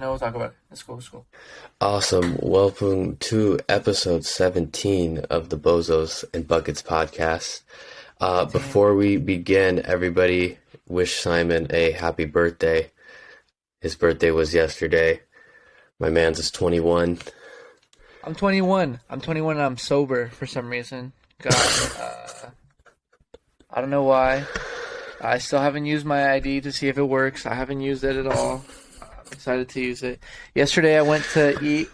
No, we'll talk about it. It's cool. It's cool. Awesome. Welcome to episode 17 of the Bozos and Buckets podcast. Before we begin, everybody wish Simon a happy birthday. His birthday was yesterday. My man's is 21. I'm 21. I'm 21 and I'm sober for some reason. God, I don't know why. I still haven't used my ID to see if it works. I haven't used it at all. I'm excited to use it. Yesterday I went to eat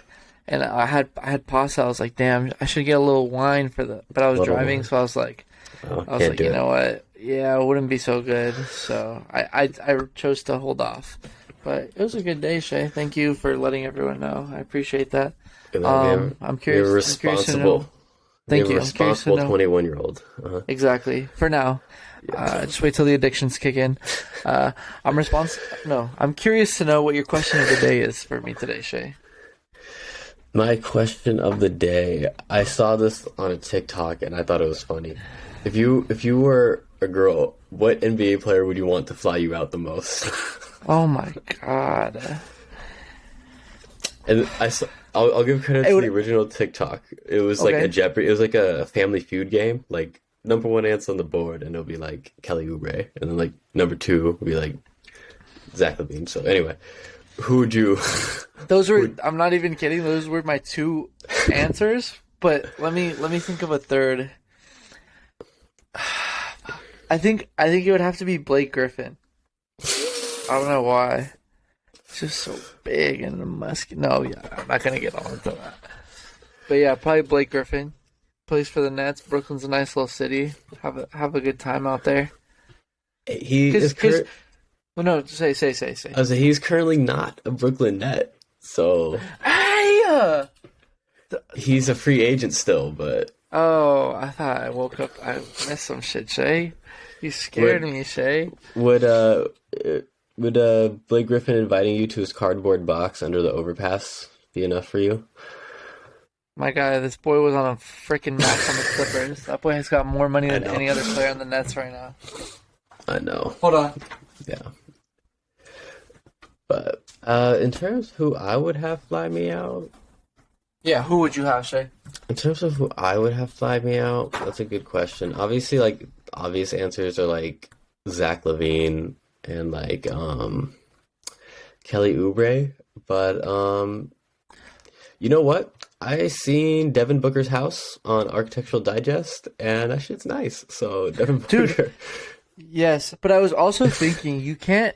and I had pasta. I was like, damn, I should get a little wine but I was driving, so I was like, you know what? Yeah, it wouldn't be so good. So I chose to hold off. But it was a good day, Shay. Thank you for letting everyone know. I appreciate that. I'm curious. You're responsible. Thank you. Responsible 21-year-old. Exactly. For now. Just wait till the addictions kick in. I'm curious to know what your question of the day is for me today, Shay. My question of the day. I saw this on a TikTok and I thought it was funny. If you were a girl, what NBA player would you want to fly you out the most? Oh my God. And I'll give credit to the original TikTok. It was like a Jeopardy. It was like a Family Feud game. Like number one answer on the board, and it'll be like Kelly Oubre, and then like number two would be like Zach LaVine. So anyway, who would you? Those were. I'm not even kidding. Those were my two answers. But let me think of a third. I think it would have to be Blake Griffin. I don't know why. It's just so big and muscular. No, yeah, I'm not gonna get all into that. But yeah, probably Blake Griffin. Plays for the Nets. Brooklyn's a nice little city. Have a good time out there. Say. I was like, he's currently not a Brooklyn Net, so he's a free agent still. But I thought I woke up. I missed some shit, Shay. You scared me, Shay. Would Blake Griffin inviting you to his cardboard box under the overpass be enough for you? My God, this boy was on a freaking max on the Clippers. That boy has got more money than any other player on the Nets right now. I know. Hold on. Yeah. But in terms of who I would have fly me out... Yeah, who would you have, Shay? In terms of who I would have fly me out, that's a good question. Obviously, like, obvious answers are like Zach LaVine and like Kelly Oubre. But you know what? I seen Devin Booker's house on Architectural Digest, and that shit's nice. So Devin Booker. Dude, yes, but I was also thinking you can't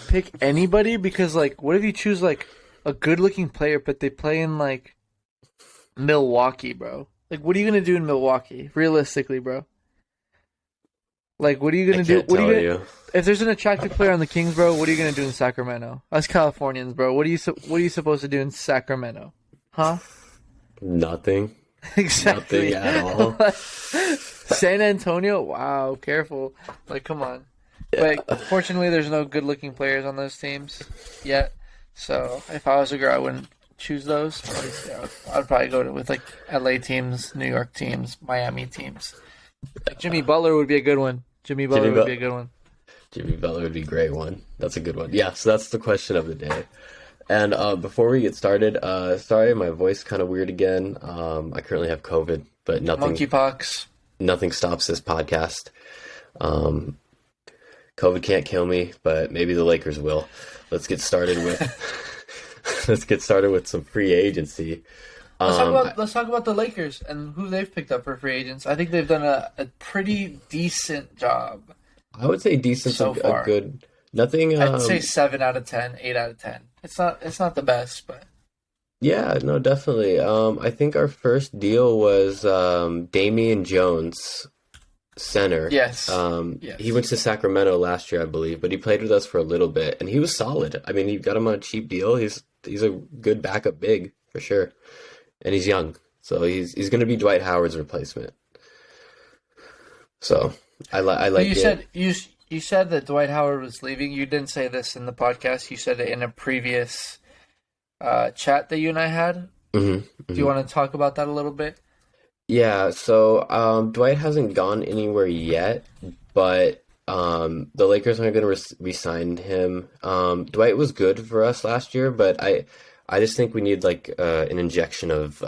pick anybody because like, what if you choose like a good-looking player, but they play in like Milwaukee, bro? Like, what are you gonna do in Milwaukee, realistically, bro? Like, what are you gonna do? If there's an attractive player on the Kings, bro, what are you gonna do in Sacramento? Us Californians, bro, what are you supposed to do in Sacramento? Huh? Nothing. Exactly. Nothing at all. San Antonio? Wow, careful. Like, come on. Yeah. But fortunately, there's no good-looking players on those teams yet. So if I was a girl, I wouldn't choose those. I'd probably go with like LA teams, New York teams, Miami teams. Like Jimmy Butler would be a good one. Jimmy Butler would be a good one. Jimmy Butler would be a great one. That's a good one. Yeah, so that's the question of the day. And before we get started, sorry, my voice kind of weird again. I currently have COVID, but monkeypox. Nothing stops this podcast. COVID can't kill me, but maybe the Lakers will. Let's get started with some free agency. Let's talk about the Lakers and who they've picked up for free agents. I think they've done a pretty decent job. I would say decent so far. Good. Nothing. I'd say 7 out of 10, 8 out of 10. It's not the best, but yeah, no, definitely. I think our first deal was Damian Jones, center. Yes. Yes. He went to Sacramento last year, I believe, but he played with us for a little bit, and he was solid. I mean, you got him on a cheap deal. He's a good backup big for sure, and he's young, so he's going to be Dwight Howard's replacement. So I like. You said that Dwight Howard was leaving. You didn't say this in the podcast. You said it in a previous chat that you and I had. Do you want to talk about that a little bit? Yeah, so Dwight hasn't gone anywhere yet, but The Lakers aren't going to re-sign him. Dwight was good for us last year, but I just think we need like an injection of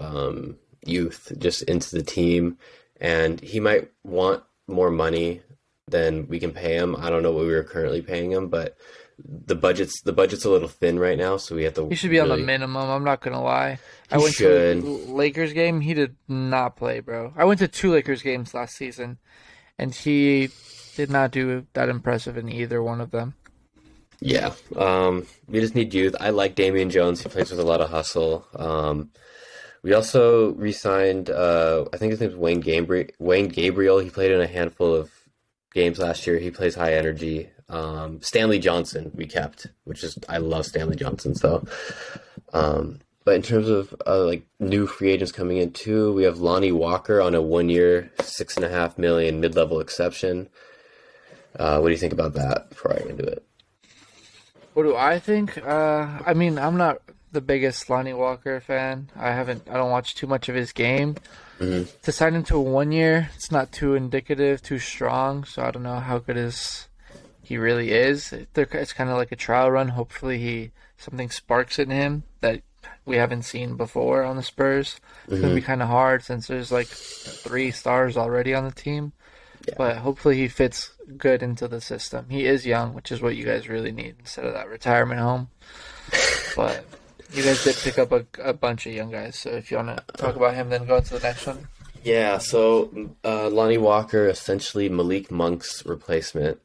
youth just into the team, and he might want more money than we can pay him. I don't know what we were currently paying him, but the budget's a little thin right now, so we have to He should be on the really. minimum. I'm not gonna lie. I He went to a should. Lakers game. He did not play, bro. I went to two Lakers games last season, and he did not do that impressive in either one of them. Yeah. We just need youth. I like Damian Jones. He plays with a lot of hustle. We also re-signed, I think his name's Wayne Gabriel. Wayne Gabriel. He played in a handful of games last year. He plays high energy. Stanley Johnson we kept, which is I love Stanley Johnson. So, but in terms of like new free agents coming in too, we have Lonnie Walker on a 1 year, $6.5 million mid-level exception. What do you think about that before I get into it? What do I think? I mean, I'm not the biggest Lonnie Walker fan. I don't watch too much of his game. Mm-hmm. To sign him to a 1 year, it's not too indicative, too strong. So I don't know how good he really is. It's kind of like a trial run. Hopefully, something sparks in him that we haven't seen before on the Spurs. It's gonna be kind of hard since there's like 3 stars already on the team. Yeah. But hopefully he fits good into the system. He is young, which is what you guys really need instead of that retirement home. But you guys did pick up a bunch of young guys. So if you want to talk about him, then go into the next one. Yeah, so Lonnie Walker, essentially Malik Monk's replacement.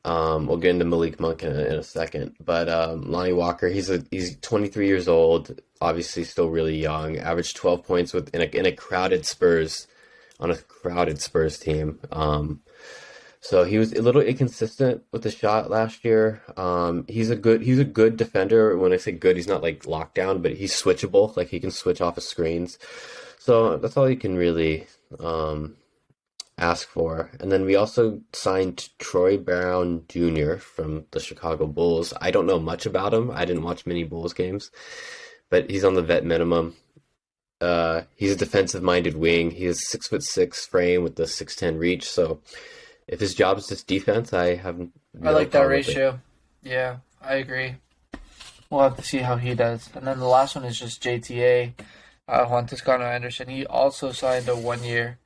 We'll get into Malik Monk in a second, but Lonnie Walker, he's 23 years old, obviously still really young. Averaged 12 points in a crowded Spurs team. So he was a little inconsistent with the shot last year. He's a good defender. When I say good, he's not like locked down, but he's switchable. Like he can switch off of screens. So that's all you can really ask for. And then we also signed Troy Brown Jr. from the Chicago Bulls. I don't know much about him. I didn't watch many Bulls games, but he's on the vet minimum. He's a defensive-minded wing. He has 6'6" frame with the 6'10" reach. So if his job is just defense, I have no I like that problem with it. ratio. Yeah, I agree. We'll have to see how he does. And then the last one is just JTA, Juan Toscano Anderson. He also signed a 1 year.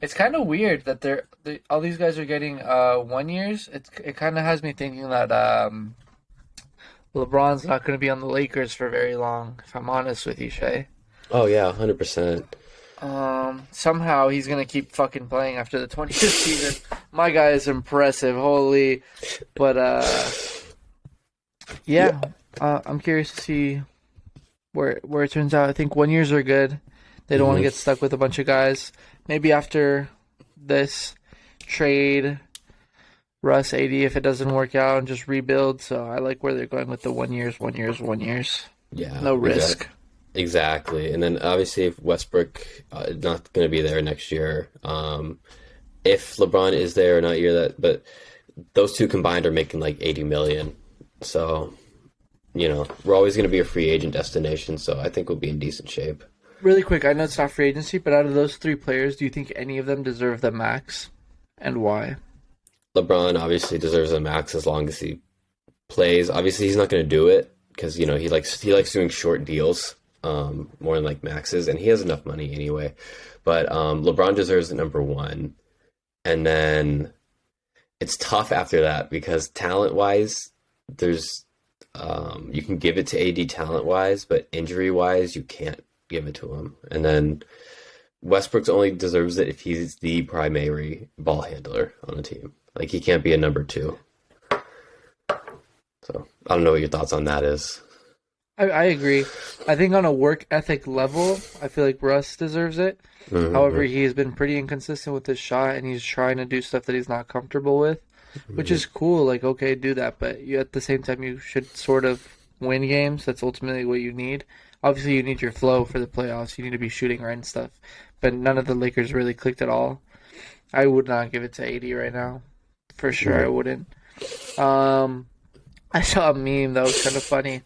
It's kind of weird that all these guys are getting 1 years. It kind of has me thinking that LeBron's not going to be on the Lakers for very long, if I'm honest with you, Shay. Oh yeah, 100%. Somehow he's going to keep fucking playing after the 20th season. My guy is impressive, holy. But, yeah, I'm curious to see where it turns out. I think 1 years are good. They don't want to get stuck with a bunch of guys. Maybe after this trade Russ AD if it doesn't work out and just rebuild. So I like where they're going with the 1 years. Yeah, No risk. Exactly. And then obviously if Westbrook is not going to be there next year, if LeBron is there or not but those two combined are making like 80 million. So, we're always going to be a free agent destination. So I think we'll be in decent shape. Really quick, I know it's not free agency, but out of those 3 players, do you think any of them deserve the max? And why? LeBron obviously deserves a max as long as he plays. Obviously, he's not going to do it because he likes doing short deals more than like maxes, and he has enough money anyway. But LeBron deserves the number 1, and then it's tough after that because talent wise, there's you can give it to AD talent wise, but injury wise, you can't give it to him. And then Westbrook's only deserves it if he's the primary ball handler on the team. Like he can't be a number 2. So I don't know what your thoughts on that is. I agree. I think on a work ethic level, I feel like Russ deserves it. However, he has been pretty inconsistent with his shot, and he's trying to do stuff that he's not comfortable with, which is cool. Like, okay, do that, but at the same time, you should sort of win games. That's ultimately what you need. Obviously, you need your flow for the playoffs. You need to be shooting right and stuff. But none of the Lakers really clicked at all. I would not give it to AD right now. For sure, I wouldn't. I saw a meme that was kind of funny.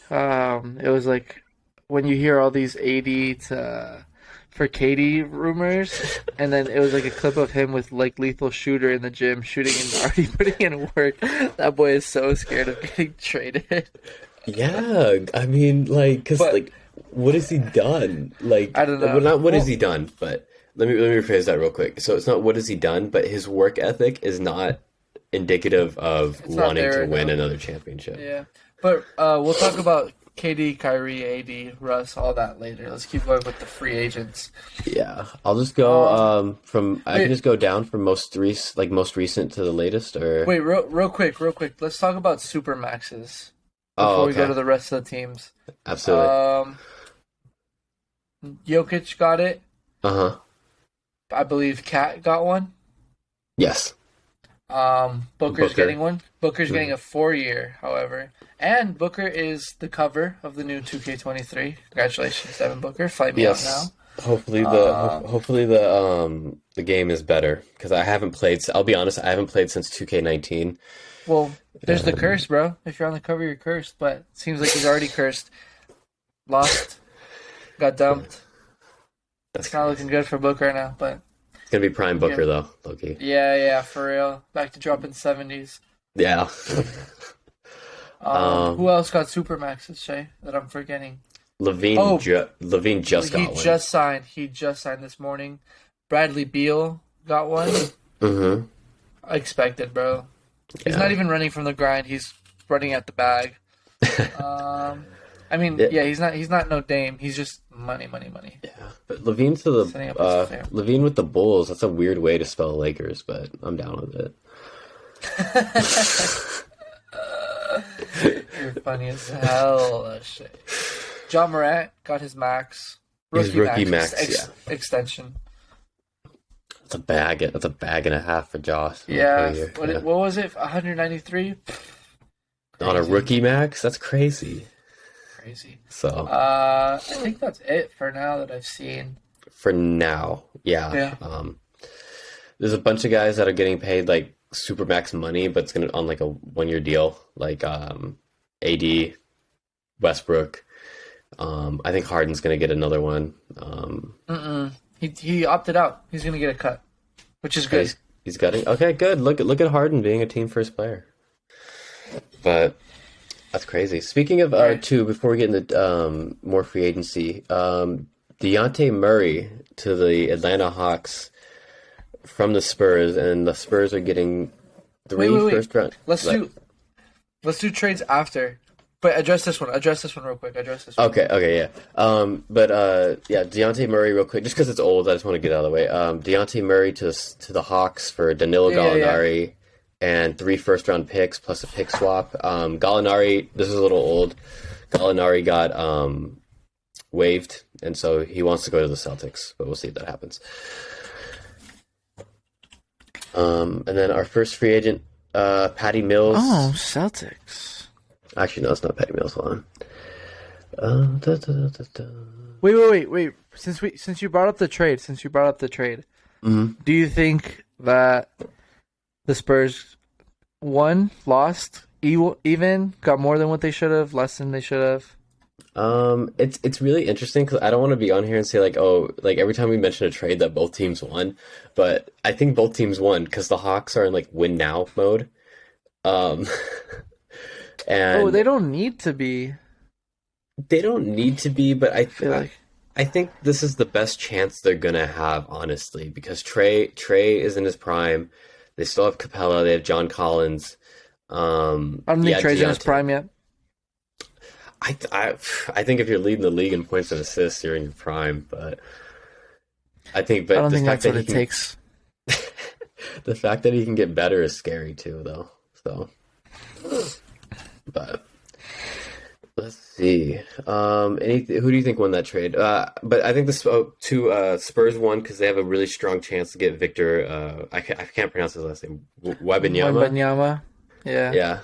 It was like when you hear all these AD to for Katie rumors, and then it was like a clip of him with like Lethal Shooter in the gym shooting and already putting in work. That boy is so scared of getting traded. Yeah, I mean, like, because But- like, what has he done? Like, I don't know. well, not what has Well- he done, but let me rephrase that real quick. So it's not what has he done, but his work ethic is not indicative of It's not wanting there, to win no. another championship. Yeah, but we'll talk about KD, Kyrie, AD, Russ, all that later. Let's keep going with the free agents. Yeah, I'll just go from I wait. can just go down from most recent to the latest, or Wait, real quick. Let's talk about Supermaxes before oh, we go okay. to the rest of the teams. Absolutely. Jokic got it. Uh-huh. I believe Kat got one. Yes. Booker's Booker. getting one. Booker's getting a 4-year, however. And Booker is the cover of the new 2K23. Congratulations, Devin Booker. Fight me out now. Yes. Hopefully the game is better because I haven't played. I'll be honest, I haven't played since 2K19. Well, there's the curse, bro. If you're on the cover, you're cursed. But it seems like he's already cursed. Lost. Got dumped. That's It's not looking good for Booker now, but It's gonna be prime Booker though, Loki. yeah, for real. Back to dropping 70s. Yeah. Who else got Supermaxes, Shay, that I'm forgetting? Levine Oh, Levine just He got one. just signed. He just signed this morning. Bradley Beal got one. Mm-hmm. Expected, bro. He's not even running from the grind. He's running at the bag. I mean, yeah, he's not no Dame. He's just money. Yeah, but Levine to Setting up the his fam. Levine with the Bulls. That's a weird way to spell Lakers, but I'm down with it. You're funny as hell, Shay. John Morant got his max. His rookie max, extension. That's a bag. That's a bag and a half for Josh. Yeah. Yeah. What was it? 193. On a rookie max? That's crazy. Crazy. So I think that's it for now that I've seen. for now, yeah. Yeah. There's a bunch of guys that are getting paid like super max money, but it's gonna on like a 1-year deal, like AD, Westbrook. I think Harden's gonna get another one. He opted out. He's gonna get a cut, which is good. He's getting okay. Good. Look at Harden being a team first player. But that's crazy. Speaking of Right. before we get into more free agency, Dejounte Murray to the Atlanta Hawks from the Spurs, and the Spurs are getting three Wait. first round. Let's do trades after. But address this one real quick. Okay, yeah. Yeah, Dejounte Murray real quick, just because it's old, I just want to get out of the way. Dejounte Murray to the Hawks for Danilo Gallinari and 3 first-round picks plus a pick swap. Gallinari, this is a little old. Gallinari got waived, and so he wants to go to the Celtics, but we'll see if that happens. And then our first free agent, Patty Mills. Oh, Celtics. Actually, no, it's not Patty Mills. Hold on. Wait. Since you brought up the trade, Mhm. do you think that the Spurs lost, even got more than what they should have, less than they should have? It's really interesting because I don't want to be on here and say like, oh, like every time we mention a trade that both teams won, but I think both teams won because the Hawks are in like win now mode. And They don't need to be. they don't need to be, but I feel like I think this is the best chance they're gonna have, honestly, because Trey is in his prime. They still have Capella. They have John Collins. I don't think Trey's in his Dejounte. prime yet. I think if you're leading the league in points and assists, you're in your prime. But I don't I don't the think fact that's what that it takes. the fact that he can get better is scary too, though. So, but let's see. Who do you think won that trade? But I think the two Spurs won because they have a really strong chance to get Victor. I can't pronounce his last name. Wembanyama. Wembanyama. Yeah. Yeah.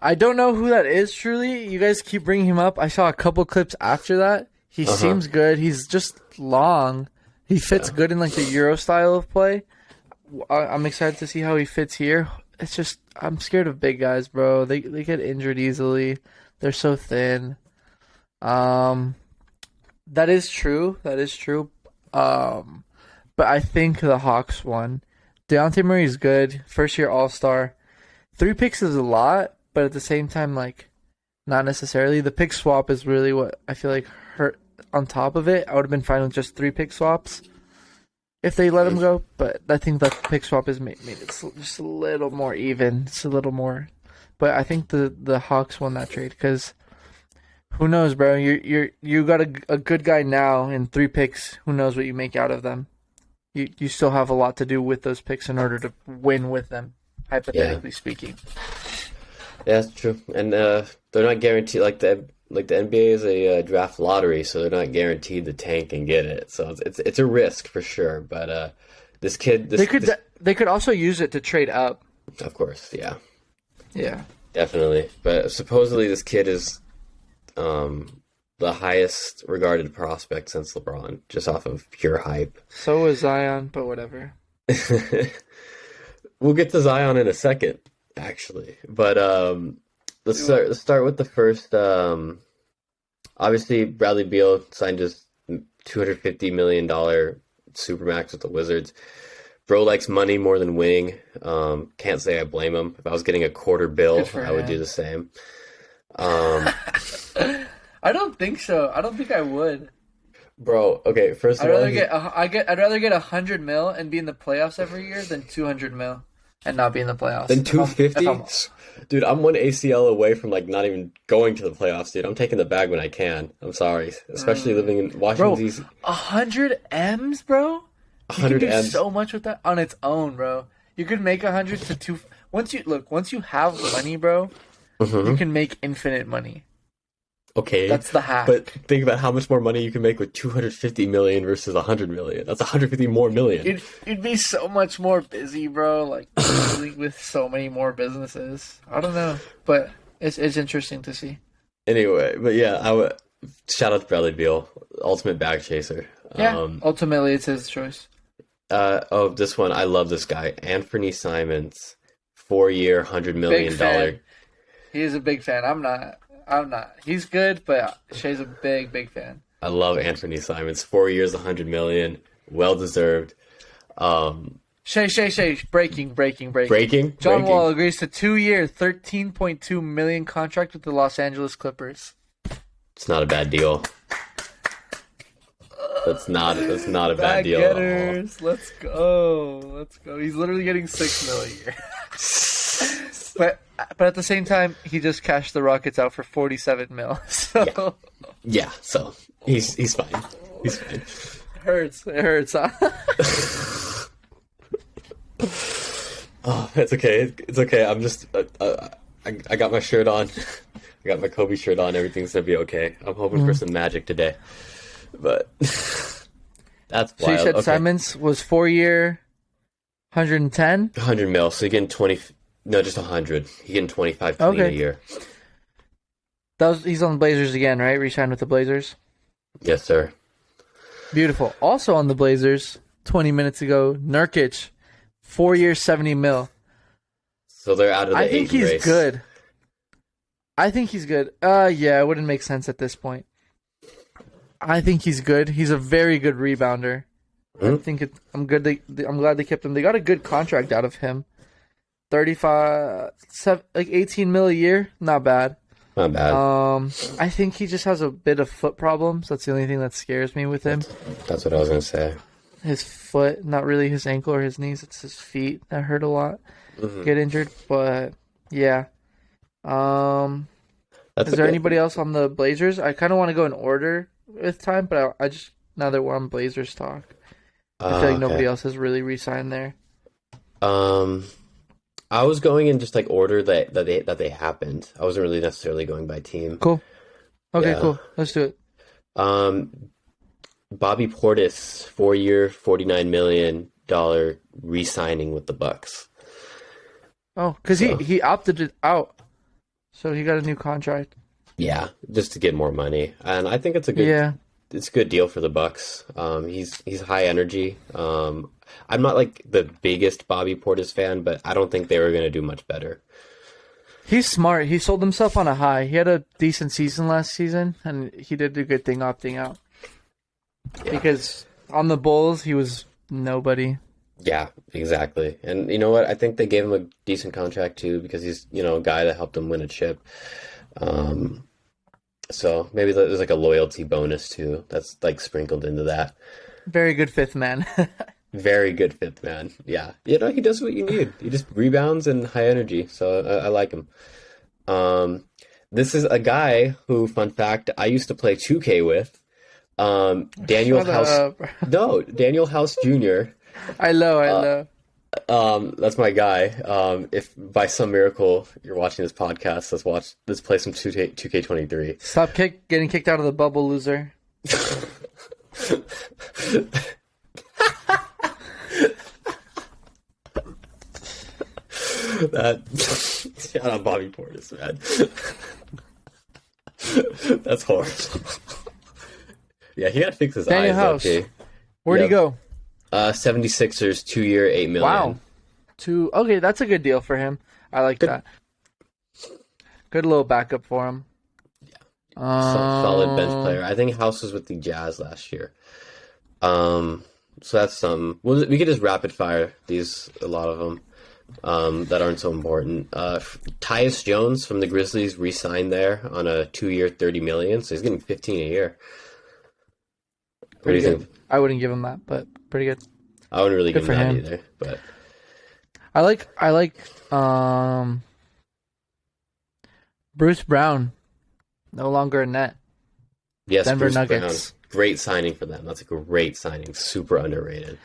I don't know who that is truly. You guys keep bringing him up. I saw a couple clips after that. He seems good. He's just long. He fits good in like the Euro style of play. I'm excited to see how he fits here. It's just I'm scared of big guys, bro. They get injured easily. They're so thin. That is true. But I think the Hawks won. Dejounte Murray's good. First year All-Star. 3 picks is a lot, but at the same time, like, not necessarily. The pick swap is really what I feel like hurt on top of it. I would have been fine with just 3 pick swaps if they let him go, but I think that pick swap has made it just a little more even. It's a little more. But I think the Hawks won that trade because who knows, bro? You got a good guy now in 3 picks. Who knows what you make out of them? You still have a lot to do with those picks in order to win with them, hypothetically speaking. Yeah, that's true. And they're not guaranteed. Like the NBA is a draft lottery, so they're not guaranteed to tank and get it. So it's a risk for sure. But this kid, they could also use it to trade up. Of course, yeah, definitely. But supposedly this kid is the highest regarded prospect since LeBron, just off of pure hype. So is Zion, but whatever. We'll get to Zion in a second, actually. But let's start with the first. Obviously, Bradley Beal signed his $250 million supermax with the Wizards. Bro likes money more than winning. Can't say I blame him. If I was getting a quarter bill, I would do the same. I don't think so. I don't think I would. Bro, okay. First of all, I'd rather get 100 mil and be in the playoffs every year than 200 mil and not be in the playoffs. Then 250, dude. I'm one ACL away from like not even going to the playoffs, dude. I'm taking the bag when I can. I'm sorry, especially living in Washington D.C. 100 M's, bro. 100 you can do M's so much with that on its own, bro. You could make 100 to 2. Once you have money, bro, you can make infinite money. Okay, that's the hack. But think about how much more money you can make with 250 million versus 100 million. That's 150 more million. You'd be so much more busy, bro. Like dealing with so many more businesses. I don't know, but it's interesting to see. Anyway, but yeah, I would shout out to Bradley Beal, ultimate bag chaser. Yeah, ultimately it's his choice. This one, I love this guy, Anthony Simons, 4-year, $100 million. He is a big fan. I'm not. He's good, but Shay's a big fan. I love Anthony Simons. 4 years, $100 million, well deserved. Shay. Breaking. John Wall agrees to 2-year, $13.2 million contract with the Los Angeles Clippers. It's not a bad deal. That's not a bad deal at all. Let's go. He's literally getting $6 million a year. But at the same time, he just cashed the Rockets out for $47 million. So yeah, so he's fine. He's fine. It hurts, huh? Oh, it's okay. It's okay. I'm just I got my shirt on. I got my Kobe shirt on. Everything's gonna be okay. I'm hoping for some magic today. But that's wild. So you said Simons was 4-year, 110? 100 mil. So you're getting 20. No, just 100. You're getting 25 clean a year. He's on the Blazers again, right? Re-signed with the Blazers. Yes, sir. Beautiful. Also on the Blazers, 20 minutes ago, Nurkic, 4 years, $70 million. So they're out of the I think he's race. good. Yeah, it wouldn't make sense at this point. I think he's good. He's a very good rebounder. I'm glad they kept him. They got a good contract out of him. 18 mil a year, not bad. Not bad. I think he just has a bit of foot problems. That's the only thing that scares me with him. That's what I was gonna say. His foot, not really his ankle or his knees. It's his feet that hurt a lot. Get injured, but yeah. Is there anybody else on the Blazers? I kind of want to go in order with time, but I just now that we're on Blazers talk, I feel like nobody else has really re-signed there. I was going in just like order that they happened. I wasn't really necessarily going by team. Cool. Okay, cool. Let's do it. Bobby Portis, 4-year, $49 million re-signing with the Bucks. Oh, because he opted it out, so he got a new contract. Yeah, just to get more money, and I think it's a good deal for the Bucks. He's high energy. I'm not like the biggest Bobby Portis fan, but I don't think they were going to do much better. He's smart. He sold himself on a high. He had a decent season last season, and he did a good thing opting out. Yeah. Because On the Bulls, he was nobody. Yeah, exactly. And you know what? I think they gave him a decent contract too because he's, a guy that helped him win a chip. So maybe there's like a loyalty bonus too that's like sprinkled into that. Very good fifth man. Very good fifth man. Yeah. He does what you need. He just rebounds and high energy. So I like him. This is a guy who, fun fact, I used to play 2K with. Daniel House. No, Daniel House Jr. I know. That's my guy. If by some miracle you're watching this podcast, let's play some 2K23. Stop getting kicked out of the bubble, loser. Shout out Bobby Portis, man. That's horrible. Yeah, he had to fix his Daniel eyes. House. Okay. Where'd he go? 76ers, 2 year, $8 million. Wow. Okay, that's a good deal for him. I like that. Good little backup for him. Yeah. Solid bench player. I think House was with the Jazz last year. So that's some. We could just rapid fire a lot of them that aren't so important. Tyus Jones from the Grizzlies re-signed there on a 2 year, $30 million. So he's getting 15 a year. Pretty good. I wouldn't give him that, but pretty good. I wouldn't really give him that him. either. But I like Bruce Brown, no longer a net. Yes, Denver Bruce Nuggets. Brown. Great signing for them. That's a great signing. Super underrated.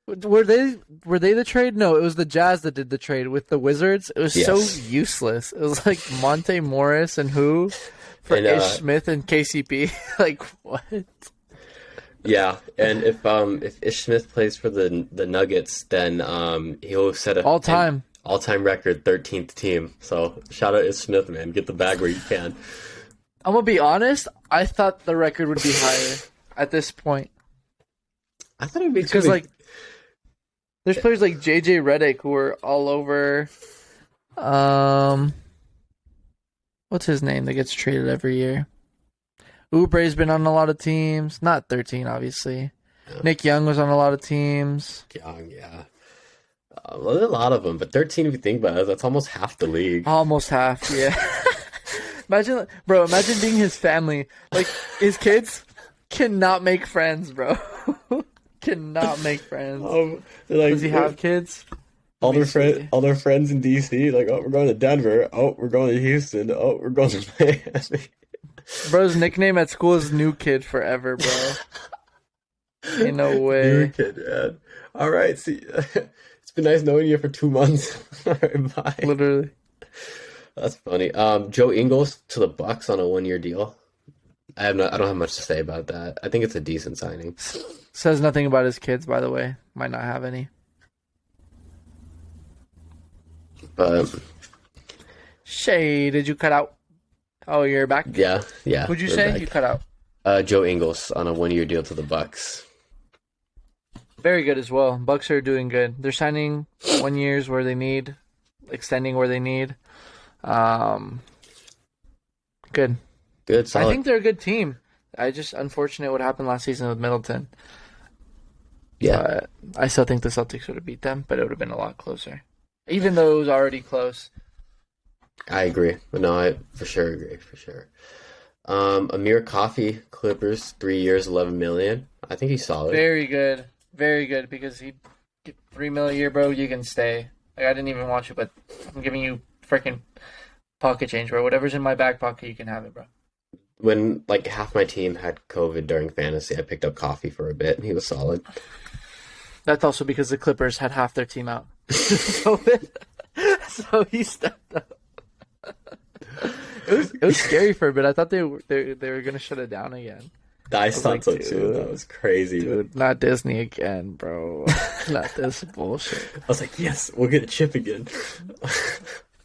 Were they the trade? No, it was the Jazz that did the trade with the Wizards. It was so useless. It was like Monte Morris and who for Ish Smith and KCP. Like what? Yeah, and if Ish Smith plays for the Nuggets, then he'll set a all-time record 13th team. So shout out Ish Smith, man. Get the bag where you can. I'm gonna be honest. I thought the record would be higher at this point. I thought it'd be because there's players like JJ Redick who are all over. What's his name that gets traded every year? Oubre's been on a lot of teams. Not 13, obviously. Yeah. Nick Young was on a lot of teams. Young, yeah. There's a lot of them, but 13, if you think about it, that's almost half the league. Almost half, yeah. Imagine being his family. Like, his kids cannot make friends, bro. Cannot make friends. Does he have kids? All their friends in DC, like, oh, we're going to Denver. Oh, we're going to Houston. Oh, we're going to Miami. Bro's nickname at school is New Kid forever, bro. Ain't no way. New Kid, man. All right, see, it's been nice knowing you for 2 months. All right, bye. Literally. That's funny. Joe Ingles to the Bucks on a 1 year deal. I don't have much to say about that. I think it's a decent signing. Says nothing about his kids, by the way. Might not have any. But Shay, did you cut out? Oh, you're back? Yeah. Who'd you say? Back. You cut out. Joe Ingles on a 1 year deal to the Bucks. Very good as well. Bucks are doing good. They're signing 1 years where they need, extending where they need. Good. Good, solid. I think they're a good team. I just unfortunate what happened last season with Middleton. Yeah. I still think the Celtics would have beat them, but it would have been a lot closer. Even though it was already close. I agree. But no, I for sure agree. For sure. Amir Coffey, Clippers, 3 years, $11 million. I think he's solid. Very good. Very good, because he get $3 million a year, bro. You can stay. Like, I didn't even watch it, but I'm giving you freaking pocket change, bro. Whatever's in my back pocket, you can have it, bro. When like half my team had COVID during fantasy, I picked up Coffey for a bit, and he was solid. That's also because the Clippers had half their team out. So he stepped up. It was scary for a bit. I thought they were gonna shut it down again. I thought so too. That was crazy. Dude, not Disney again, bro. Not this bullshit. I was like, yes, we'll get a chip again.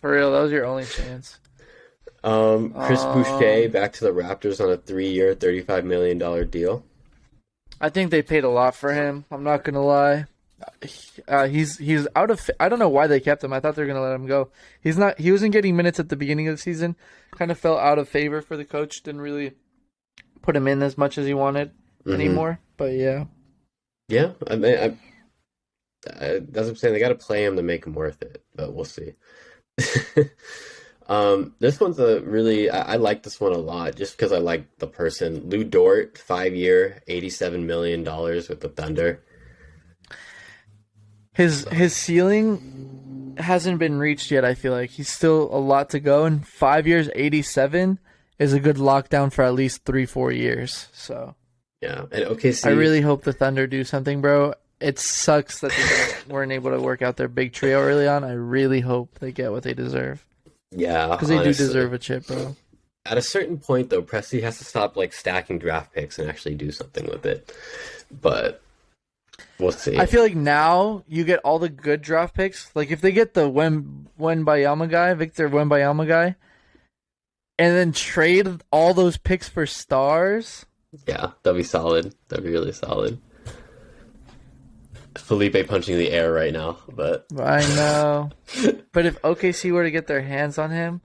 For real, that was your only chance. Chris Boucher back to the Raptors on a 3 year, $35 million deal. I think they paid a lot for him. I'm not gonna lie. He's out of. I don't know why they kept him. I thought they were gonna let him go. He's not. He wasn't getting minutes at the beginning of the season. Kind of fell out of favor for the coach. Didn't really put him in as much as he wanted anymore. But yeah, Yeah, I mean, that's what I'm saying. They got to play him to make him worth it, but we'll see. This one's a really I like this one a lot just because I like the person. Lou Dort, 5 year, $87 million with the Thunder. His ceiling hasn't been reached yet. I feel like he's still a lot to go. And 5 years, 87 is a good lockdown for at least 3-4 years. So Yeah, and OKC. I really hope the Thunder do something, bro. It sucks that they weren't able to work out their big trio early on. I really hope they get what they deserve. Yeah, Because they do honestly. deserve a chip, bro. At a certain point, though, Presti has to stop like stacking draft picks and actually do something with it. But we'll see. I feel like now you get all the good draft picks. Like if they get the Wembayama guy, Victor Wembayama guy, and then trade all those picks for stars. Yeah, that'd be solid. That'd be really solid. Felipe punching the air right now, but I know. But if OKC were to get their hands on him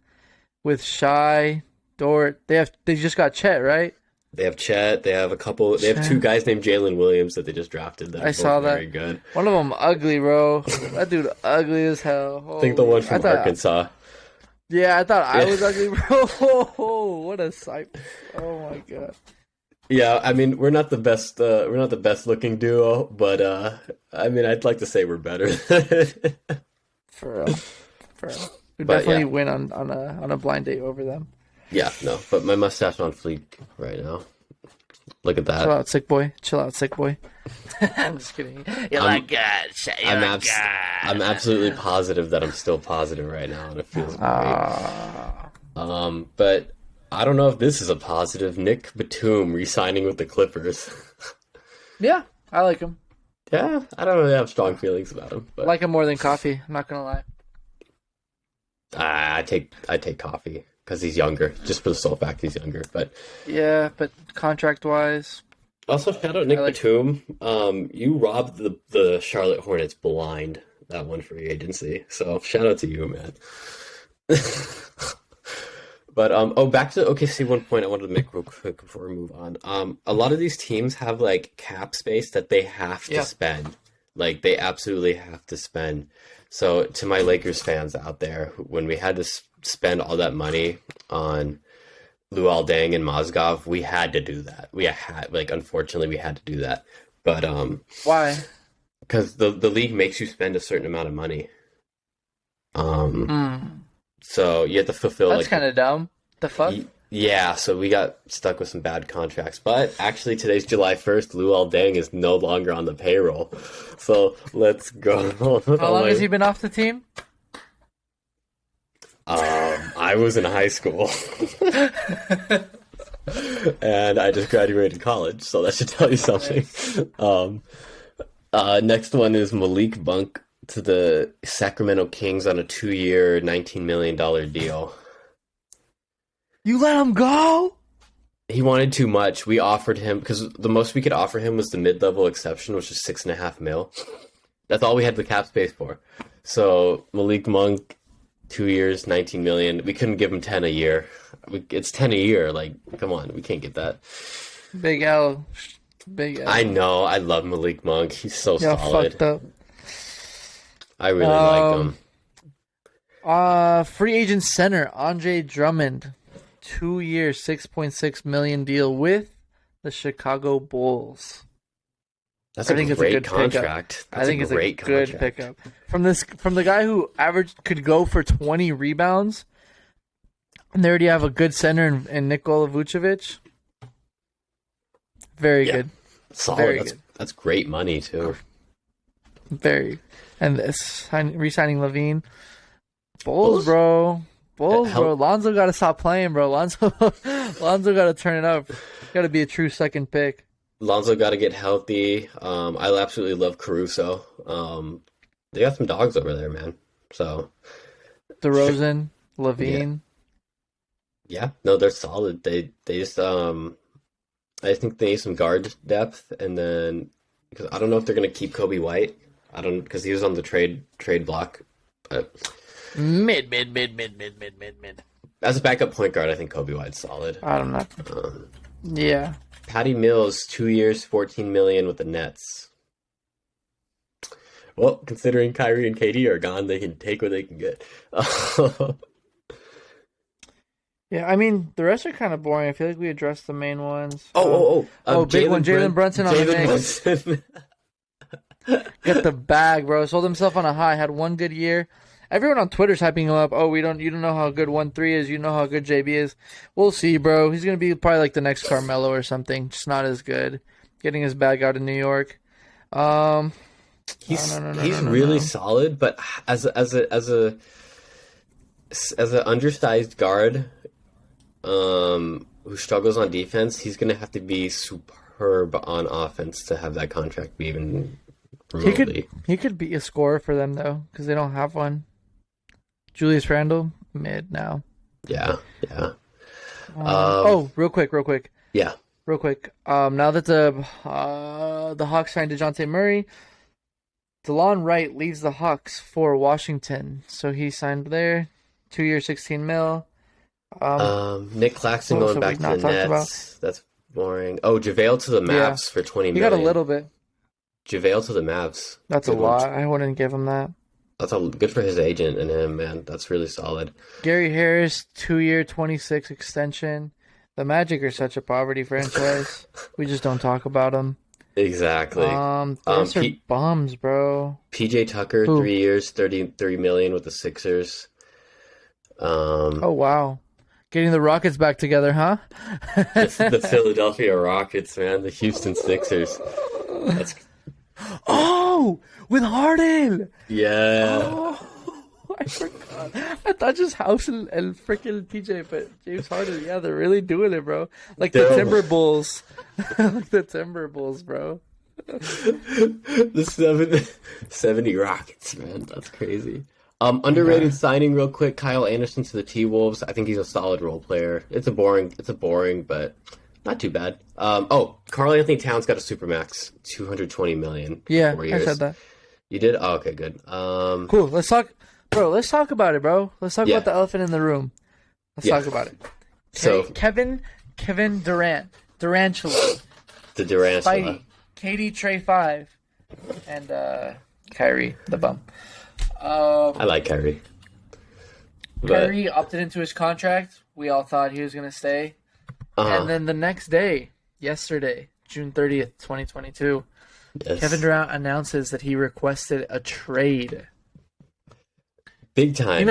with Shai, Dort, they just got Chet, right? they have Chet. They have a couple. They have two guys named Jalen Williams that they just drafted. That are I saw both that. very good. One of them ugly, bro. That dude ugly as hell. I think the one from Arkansas. Yeah, I thought I was ugly, bro. What a sight. Oh my god. Yeah, I mean we're not the best. We're not the best looking duo, but I mean I'd like to say we're better. For real. For real. We But, definitely yeah. win on a blind date over them. Yeah, no, but my mustache on fleek right now. Look at Chill that. out, sick boy. Chill out, sick boy. I'm just kidding. You're like God. I'm absolutely positive that I'm still positive right now, and it feels great. But I don't know if this is a positive. Nick Batum re-signing with the Clippers. Yeah, I like him. Yeah, I don't really have strong feelings about him, but I like him more than coffee. I'm not gonna lie. I take coffee because he's younger, just for the sole fact he's younger. But Yeah, but contract wise, also shout out Nick I like- Batum. You robbed the Charlotte Hornets blind that one free agency, so shout out to you, man. But back to OKC. One point I wanted to make real quick before we move on. A lot of these teams have like cap space that they have to spend. Like they absolutely have to spend. So to my Lakers fans out there, when we had to spend all that money on Luol Deng and Mozgov, we had to do that. Unfortunately we had to do that. But why? because the league makes you spend a certain amount of money. So you have to fulfill That's kind of dumb. The fuck? Yeah, so we got stuck with some bad contracts. But actually, today's July 1st. Luol Deng is no longer on the payroll. So let's go. How long has he been off the team? I was in high school. And I just graduated college, so that should tell you something. Next one is Malik Monk to the Sacramento Kings on a 2-year, $19 million deal. You let him go? He wanted too much. We offered him because the most we could offer him was the mid-level exception, which is $6.5 million. That's all we had the cap space for. So Malik Monk, 2 years, $19 million. We couldn't give him 10 a year. It's 10 a year. Like, come on, we can't get that. Big L. Big L. I know. I love Malik Monk. He's so Y'all solid. fucked up. I really like him. Free agent center Andre Drummond, 2 year, $6.6 million deal with the Chicago Bulls. That's a great contract. I think it's a good pickup from the guy who could go for 20 rebounds, and they already have a good center in Nikola Vucevic. Very good. Solid. Very good. That's great money too. Very. And this re-signing Levine. Bulls, bro. Bulls, bro. Lonzo got to stop playing, bro. Lonzo got to turn it up. Got to be a true second pick. Lonzo got to get healthy. I absolutely love Caruso. They got some dogs over there, man. So DeRozan, Levine. Yeah, no, they're solid. They just I think they need some guard depth, and then because I don't know if they're gonna keep Kobe White. I don't because he was on the trade block. But Mid. as a backup point guard, I think Kobe White's solid. I don't know. Yeah. Patty Mills, 2 years, $14 million with the Nets. Well, considering Kyrie and KD are gone, they can take what they can get. Yeah, I mean, the rest are kind of boring. I feel like we addressed the main ones. Big one. Jaylen Brunson on the Knicks. Get the bag, bro. Sold himself on a high. Had one good year. Everyone on Twitter's hyping him up. Oh, you don't know how good 1-3 is. You know how good JB is. We'll see, bro. He's gonna be probably like the next Carmelo or something. Just not as good. Getting his bag out in New York. He's really solid, but as an undersized guard, who struggles on defense, he's gonna have to be superb on offense to have that contract be even remotely. He could be a scorer for them though, because they don't have one. Julius Randle, mid now. Yeah. Real quick. Yeah. Real quick. Now that the Hawks signed DeJounte Murray, DeLon Wright leaves the Hawks for Washington, so he signed there, 2 years, $16 million. Nick Claxton going back to the Nets. That's boring. Oh, JaVale to the Mavs for $20 million. He got a little bit. JaVale to the Mavs. That's a lot. I wouldn't give him that. That's good for his agent and him, man. That's really solid. Gary Harris, 2 year, 26 extension. The Magic are such a poverty franchise. We just don't talk about them. Exactly. Those are bums, bro. PJ Tucker, 3 years, $33 million with the Sixers. Oh wow, getting the Rockets back together, huh? the Philadelphia Rockets, man. The Houston Sixers. With Harden. Yeah. Oh, I forgot. I thought just House and freaking PJ, but James Harden. Yeah, they're really doing it, bro. Like the Timber Bulls. Like the Timber Bulls, bro. The 70 Rockets, man. That's crazy. Underrated signing real quick. Kyle Anderson to the T-Wolves. I think he's a solid role player. It's a boring, but not too bad. Karl Anthony Towns got a supermax, $220 million. Yeah, 4 years. I said that. You did? Oh, okay, good. Cool. Let's talk about it, bro. Let's talk about the elephant in the room. Let's talk about it. So Kevin Durant, Durantula, the Durantula, Spidey, KD, Trey 5, and Kyrie the bum. I like Kyrie. Kyrie opted into his contract. We all thought he was going to stay. And then the next day, yesterday, June 30th, 2022, Kevin Durant announces that he requested a trade. Big time.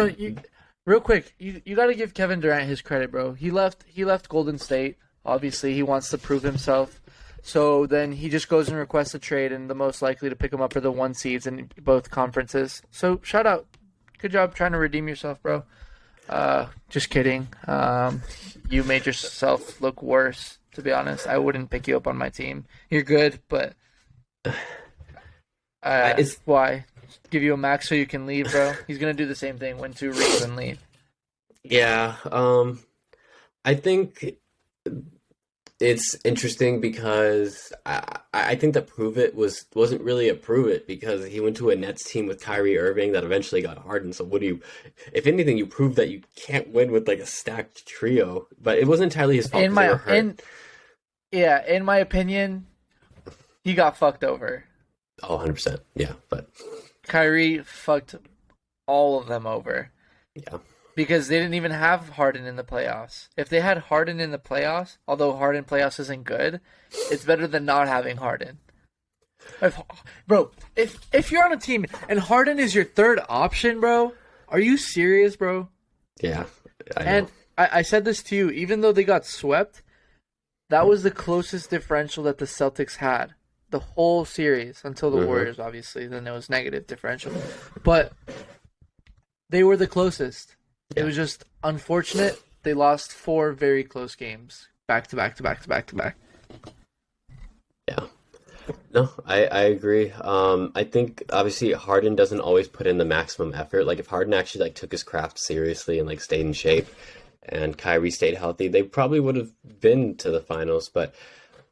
Real quick, you got to give Kevin Durant his credit, bro. He left Golden State. Obviously, he wants to prove himself. So then he just goes and requests a trade, and the most likely to pick him up are the 1 seeds in both conferences. So shout out. Good job trying to redeem yourself, bro. Just kidding. You made yourself look worse, to be honest. I wouldn't pick you up on my team. You're good, but why? Give you a max so you can leave, bro? He's going to do the same thing. Win 2 rings and leave. Yeah. I think it's interesting because I think that Prove It wasn't really a Prove It because he went to a Nets team with Kyrie Irving that eventually got Harden. So if anything, you prove that you can't win with like a stacked trio. But it wasn't entirely his fault. In my opinion, he got fucked over. Oh, 100%. Yeah, but Kyrie fucked all of them over. Yeah. Because they didn't even have Harden in the playoffs. If they had Harden in the playoffs, although Harden playoffs isn't good, it's better than not having Harden. If you're on a team and Harden is your third option, bro, are you serious, bro? Yeah. And I said this to you, even though they got swept, that was the closest differential that the Celtics had the whole series until the Warriors, obviously. Then it was negative differential. But they were the closest. It was just unfortunate. They lost 4 very close games back to back to back to back to back. Yeah. No, I agree. I think obviously Harden doesn't always put in the maximum effort. Like if Harden actually took his craft seriously and stayed in shape and Kyrie stayed healthy, they probably would have been to the finals, but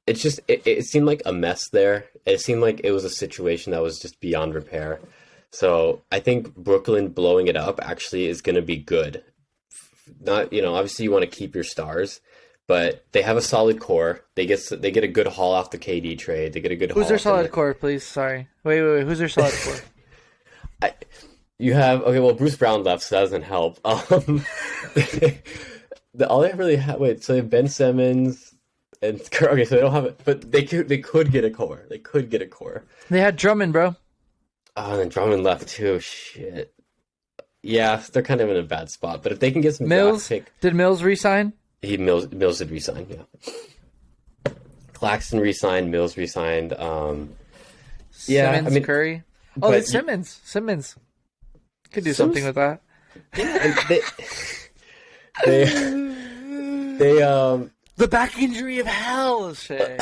it's just it seemed like a mess there. It seemed like it was a situation that was just beyond repair. So I think Brooklyn blowing it up actually is going to be good. Not, obviously you want to keep your stars, but they have a solid core. They get a good haul off the KD trade. They get a good. Who's their solid core, please? Sorry. Wait. Who's their solid core? You have okay. Well, Bruce Brown left, so that doesn't help. All they really have. Wait, so they have Ben Simmons and okay, so they don't have it, but they could get a core. They could get a core. They had Drummond, bro. Oh, and then Drummond left too. Shit. Yeah, they're kind of in a bad spot. But if they can get some Mills, draft pick, did Mills resign? Mills did resign. Yeah, Claxton resigned. Mills resigned. Yeah, Simmons, I mean Curry. Oh, it's Simmons. Simmons could do something with that. Yeah, they The back injury of hell, shit.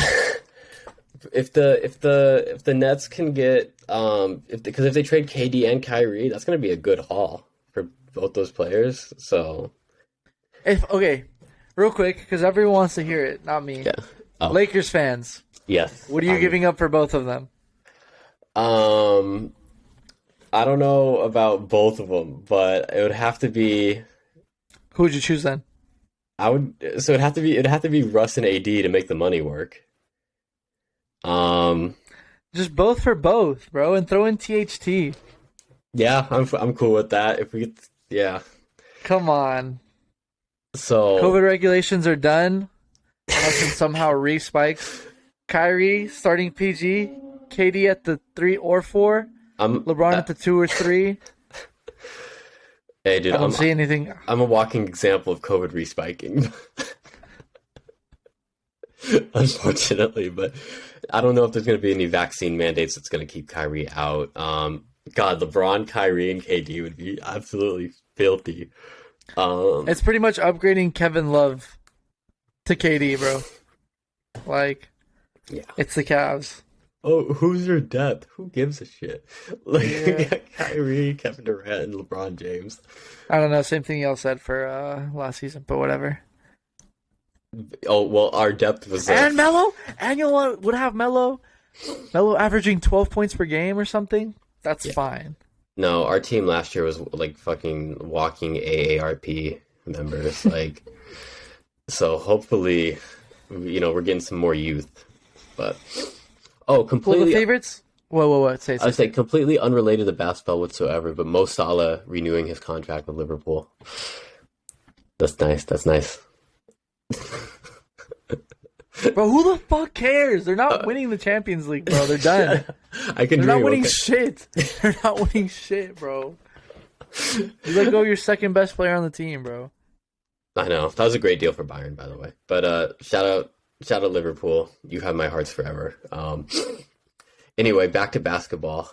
if the Nets can get because if they trade KD and Kyrie, that's gonna be a good haul for both those players. So Okay, real quick, because everyone wants to hear it, not me. yeah, Lakers fans, yes. what are you giving up for both of them? I don't know about both of them, but it would have to be. Who would you choose then? It'd have to be Russ and AD to make the money work. Just both for both, bro, and throw in THT. Yeah, I'm cool with that. If we get, yeah. Come on. So COVID regulations are done. Unless it somehow re-spikes. Kyrie starting PG. KD at the 3 or 4. LeBron at the 2 or 3. Hey, dude, I don't see anything. I'm a walking example of COVID respiking. Unfortunately, but I don't know if there's going to be any vaccine mandates that's going to keep Kyrie out. God, LeBron, Kyrie, and KD would be absolutely filthy. It's pretty much upgrading Kevin Love to KD, bro. Like, yeah, it's the Cavs. Oh, who's your depth? Who gives a shit? Like Kyrie, Kevin Durant, and LeBron James. I don't know. Same thing y'all said for last season, but whatever. Oh well, our depth was and Melo, and you would have Melo averaging 12 points per game or something. That's fine. No, our team last year was like fucking walking AARP members. Like, so hopefully, we're getting some more youth. But completely. Well, the favorites. Whoa! Say. I would say completely unrelated to basketball whatsoever. But Mo Salah renewing his contract with Liverpool. That's nice. Bro, who the fuck cares? They're not winning the Champions League, bro. They're done. They're not winning shit. They're not winning shit, bro. You let go of your second best player on the team, bro. I know. That was a great deal for Bayern, by the way. But shout out Liverpool. You have my hearts forever. Anyway, back to basketball.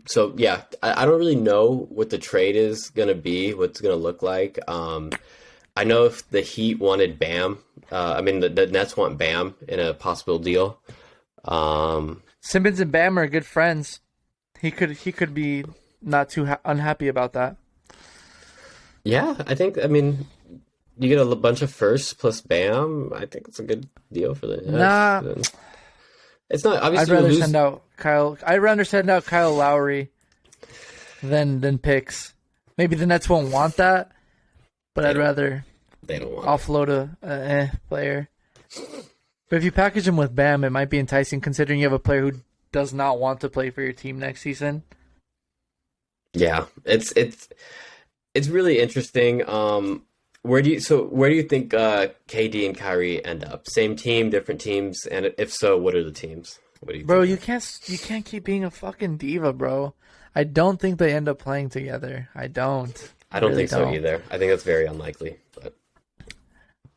So yeah, I don't really know what the trade is gonna be, what's gonna look like. I know if the Heat wanted Bam, the Nets want Bam in a possible deal. Simmons and Bam are good friends. He could be not too unhappy about that. Yeah, I think. You get a bunch of firsts plus Bam. I think it's a good deal for the Nets. Nah, it's not. Obviously, I'd rather send out Kyle Lowry than picks. Maybe the Nets won't want that. But I'd rather offload a player. But if you package him with Bam, it might be enticing considering you have a player who does not want to play for your team next season. Yeah, it's really interesting. Where do you think KD and Kyrie end up? Same team, different teams, and if so, what are the teams? What do you Bro, you can't keep being a fucking diva, bro. I don't think they end up playing together. I don't. I don't think so either. I think that's very unlikely. But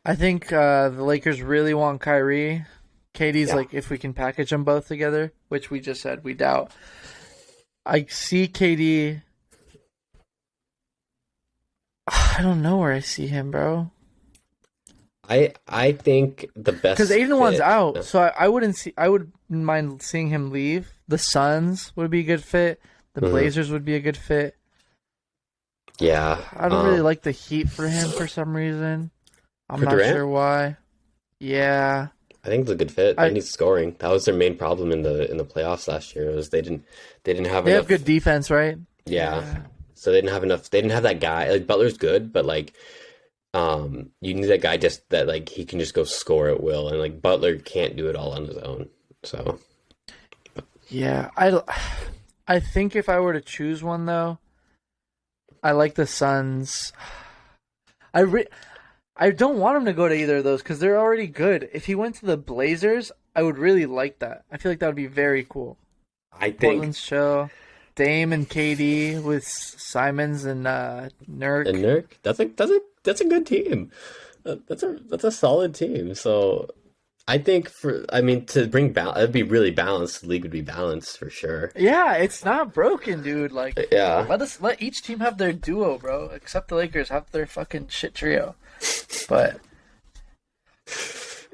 I think the Lakers really want Kyrie. KD's like, if we can package them both together, which we just said we doubt. I see KD. I don't know where I see him, bro. I think the best because Aiden one's out, so I wouldn't mind seeing him leave. The Suns would be a good fit. The Blazers would be a good fit. Yeah, I don't really like the Heat for him for some reason. I'm not sure why. Yeah, I think it's a good fit. They need scoring. That was their main problem in the playoffs last year. Was they didn't have. They enough. have good defense, right? Yeah. So they didn't have enough. They didn't have that guy. Like Butler's good, but like, you need that guy just that like he can just go score at will, and like Butler can't do it all on his own. So. Yeah, I think if I were to choose one though, I like the Suns. I don't want him to go to either of those because they're already good. If he went to the Blazers, I would really like that. I feel like that would be very cool. I think Portland's show, Dame and KD with Simons and Nurk. and Nurk, that's a good team. That's a solid team. So I think to bring balance, it'd be really balanced. The league would be balanced for sure. Yeah, it's not broken, dude. Like, Yeah. let each team have their duo, bro. Except the Lakers have their fucking shit trio. But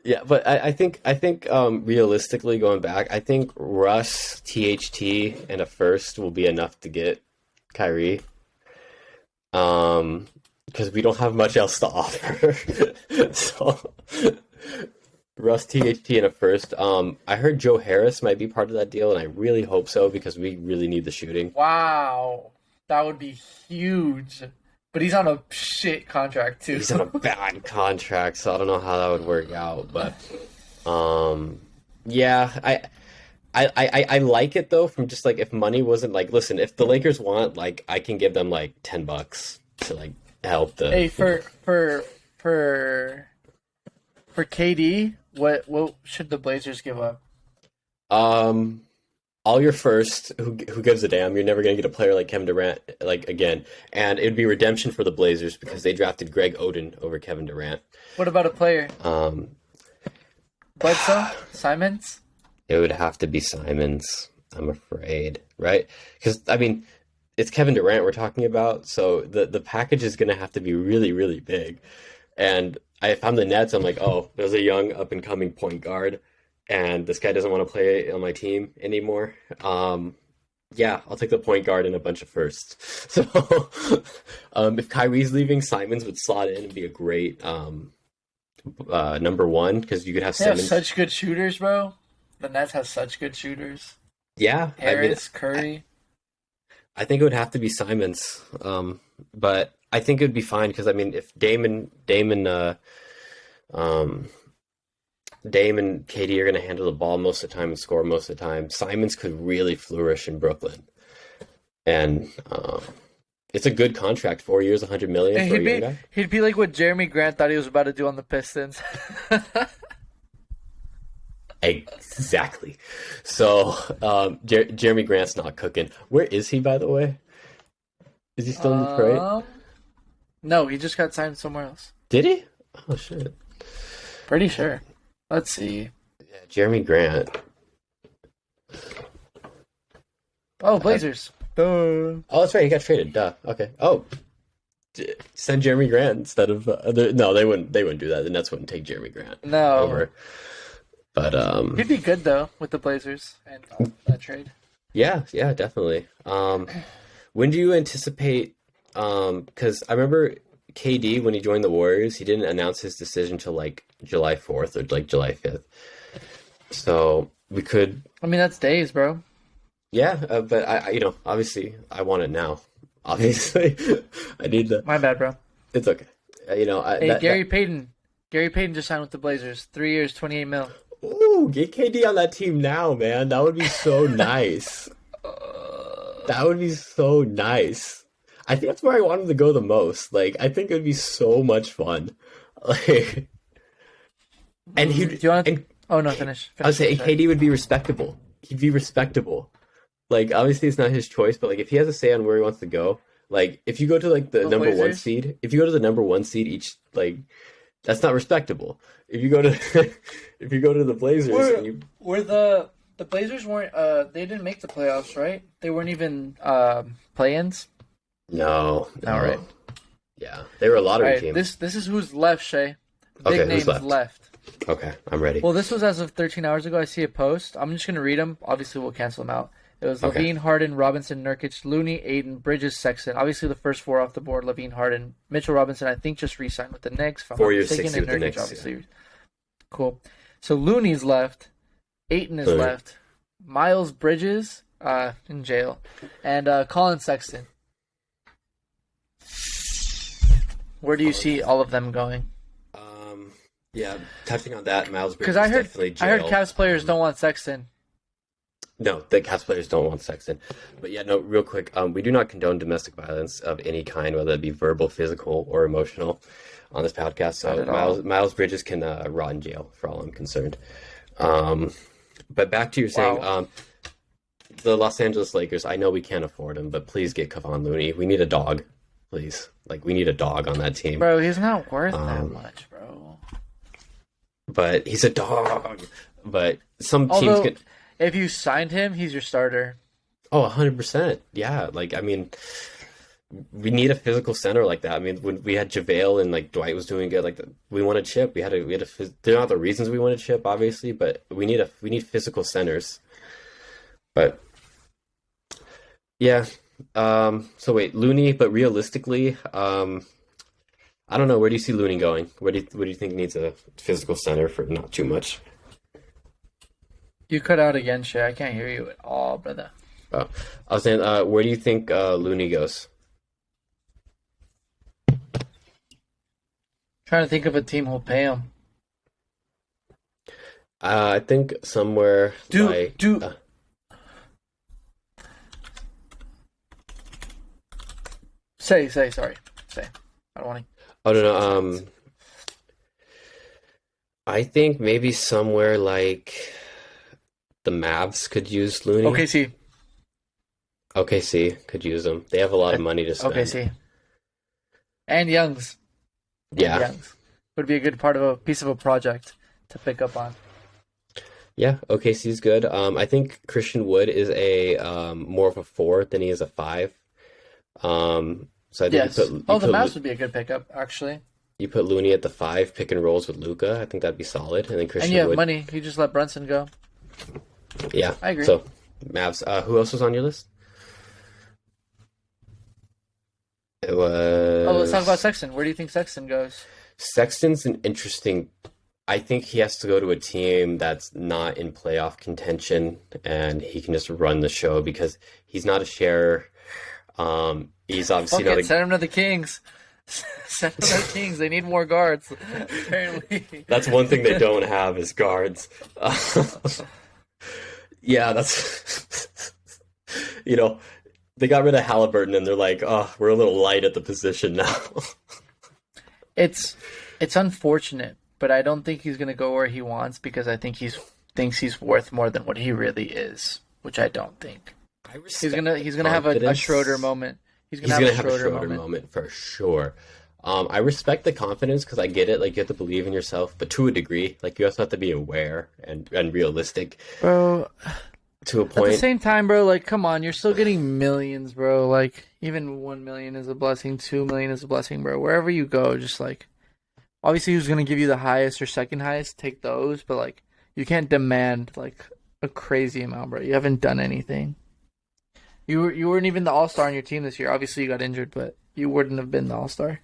Yeah, but I think realistically going back, I think Russ, THT, and a first will be enough to get Kyrie. Because we don't have much else to offer. So Russ, THT, and a first. I heard Joe Harris might be part of that deal, and I really hope so because we really need the shooting. wow, that would be huge. But he's on a shit contract too. He's on a bad contract, so I don't know how that would work out. But yeah, I like it though. From just like if money wasn't like, listen, if the Lakers want, like, I can give them like $10 to like help the. Hey, for KD, what should the Blazers give up? All your first, who gives a damn? You're never gonna get a player like Kevin Durant like again, and it'd be redemption for the Blazers because they drafted Greg Oden over Kevin Durant. What about a player? Bledsoe, Simons. It would have to be Simons, I'm afraid, right? Because I mean, it's Kevin Durant we're talking about, so the package is gonna have to be really really big. And if I'm the Nets, I'm like, oh, there's a young up and coming point guard. And this guy doesn't want to play on my team anymore. Yeah, I'll take the point guard and a bunch of firsts. So if Kyrie's leaving, Simons would slot in and be a great number one because you could have They have Simmons. such good shooters, bro. The Nets have such good shooters. Yeah, Harris, Curry. I think it would have to be Simons. But I think it would be fine because I mean, if Dame and KD are going to handle the ball most of the time and score most of the time, Simons could really flourish in Brooklyn. And it's a good contract, 4 years, $100 million for a young guy. He'd be like what Jeremy Grant thought he was about to do on the Pistons. Exactly. So Jeremy Grant's not cooking. Where is he, by the way? Is he still in Detroit? No, he just got signed somewhere else. Did he? Oh, shit. Pretty sure. Let's see. Yeah, Jeremy Grant. Oh, Blazers. Oh, that's right. He got traded. Duh. Okay. Oh, send Jeremy Grant instead of no, they wouldn't. They wouldn't do that. The Nets wouldn't take Jeremy Grant. No. Over. But he'd be good though with the Blazers and that trade. Yeah, definitely. When do you anticipate? Because I remember KD when he joined the Warriors, he didn't announce his decision till like July 4th or like July 5th. So we could. I mean, that's days, bro. Yeah, but I obviously I want it now. Obviously, I need the. My bad, bro. It's okay. Hey, Gary Payton. Gary Payton just signed with the Blazers. 3 years, $28 million. Ooh, get KD on that team now, man. That would be so nice. That would be so nice. I think that's where I want him to go the most. Like, I think it would be so much fun. Like, and he. Do you want to? Oh no, finish. I was saying KD would be respectable. He'd be respectable. Like, obviously, it's not his choice, but like, if he has a say on where he wants to go, like, if you go to like the number Blazers? 1 seed, if you go to the number 1 seed each, like, that's not respectable. If you go to the Blazers, and you... were the Blazers weren't they didn't make the playoffs, right? They weren't even play-ins. No. All right. Yeah, they were a lottery All right, team. this is who's left, Shay. Big Okay, names who's left? Okay, I'm ready. Well, this was as of 13 hours ago. I see a post. I'm just gonna read them. Obviously, we'll cancel them out. It was Okay. Levine, Harden, Robinson, Nurkic, Looney, Aiden, Bridges, Sexton. Obviously, the first four off the board: Levine, Harden, Mitchell Robinson. I think just re-signed with the Knicks. If I'm 4 not years, mistaken, 60 and with the Nurkic, Knicks, obviously. yeah. Cool. So Looney's left. Aiton is Looney. left. Miles Bridges in jail, and Colin Sexton. Where do you see all of them going? Yeah, touching on that, Miles Bridges Because I heard definitely I heard jail. Cavs players don't want Sexton. No, the Cavs players don't want Sexton. But yeah, no, real quick, we do not condone domestic violence of any kind, whether it be verbal, physical, or emotional, on this podcast. Not So at all. Miles Bridges can rot in jail for all I'm concerned. But back to your saying, Wow. the Los Angeles Lakers. I know we can't afford him, but please get Kevon Looney. We need a dog, please. Like we need a dog on that team. Bro, he's not worth that much, bro. But he's a dog. But some teams Although, get. if you signed him, he's your starter. Oh, 100%. Yeah, like I mean, we need a physical center like that. I mean, when we had JaVale and like Dwight was doing good, like we wanted Chip. They're not the reasons we wanted Chip, obviously, but we need physical centers. But yeah, so wait, Looney, but realistically, I don't know. Where do you see Looney going? What do you think needs a physical center for not too much? You cut out again, Shay. I can't hear you at all, brother. I was saying, where do you think Looney goes? Trying to think of a team who'll pay him. I think somewhere like Say, sorry. Say. I don't want to. oh no, I think maybe somewhere like the Mavs could use Looney. OKC. OKC could use them. They have a lot of money to spend. OKC. And Youngs. Yeah. Youngs. Would be a good part of a piece of a project to pick up on. Yeah, OKC's good. I think Christian Wood is a more of a 4 than he is a 5. So I think Yes. the The Mavs would be a good pickup, actually. you put Looney at the 5, pick and rolls with Luka. I think that'd be solid. And then And Christian you have Wood. money. You just let Brunson go. Yeah, I agree. So Mavs. Who else was on your list? It was. Oh, let's talk about Sexton. Where do you think Sexton goes? Sexton's an interesting. I think he has to go to a team that's not in playoff contention, and he can just run the show because he's not a sharer. He's obviously Fuck not it, send him to the Kings. Send him to the Kings. They need more guards, apparently. That's one thing they don't have is guards. Yeah, that's they got rid of Halliburton and they're like, oh, we're a little light at the position now. It's unfortunate, but I don't think he's gonna go where he wants because I think thinks he's worth more than what he really is, which I don't think. He's gonna have a Schroeder moment. He's gonna have a Schroeder moment for sure. I respect the confidence because I get it. Like you have to believe in yourself, but to a degree, like you also have to be aware and realistic, bro. To a At the point. same time, bro, like, come on, you're still getting millions, bro. Like, even 1 million is a blessing, 2 million is a blessing, bro. Wherever you go, just like, obviously, who's gonna give you the highest or second highest? Take those, but like, you can't demand like a crazy amount, bro. You haven't done anything. You weren't even the all-star on your team this year. Obviously, you got injured, but you wouldn't have been the all-star.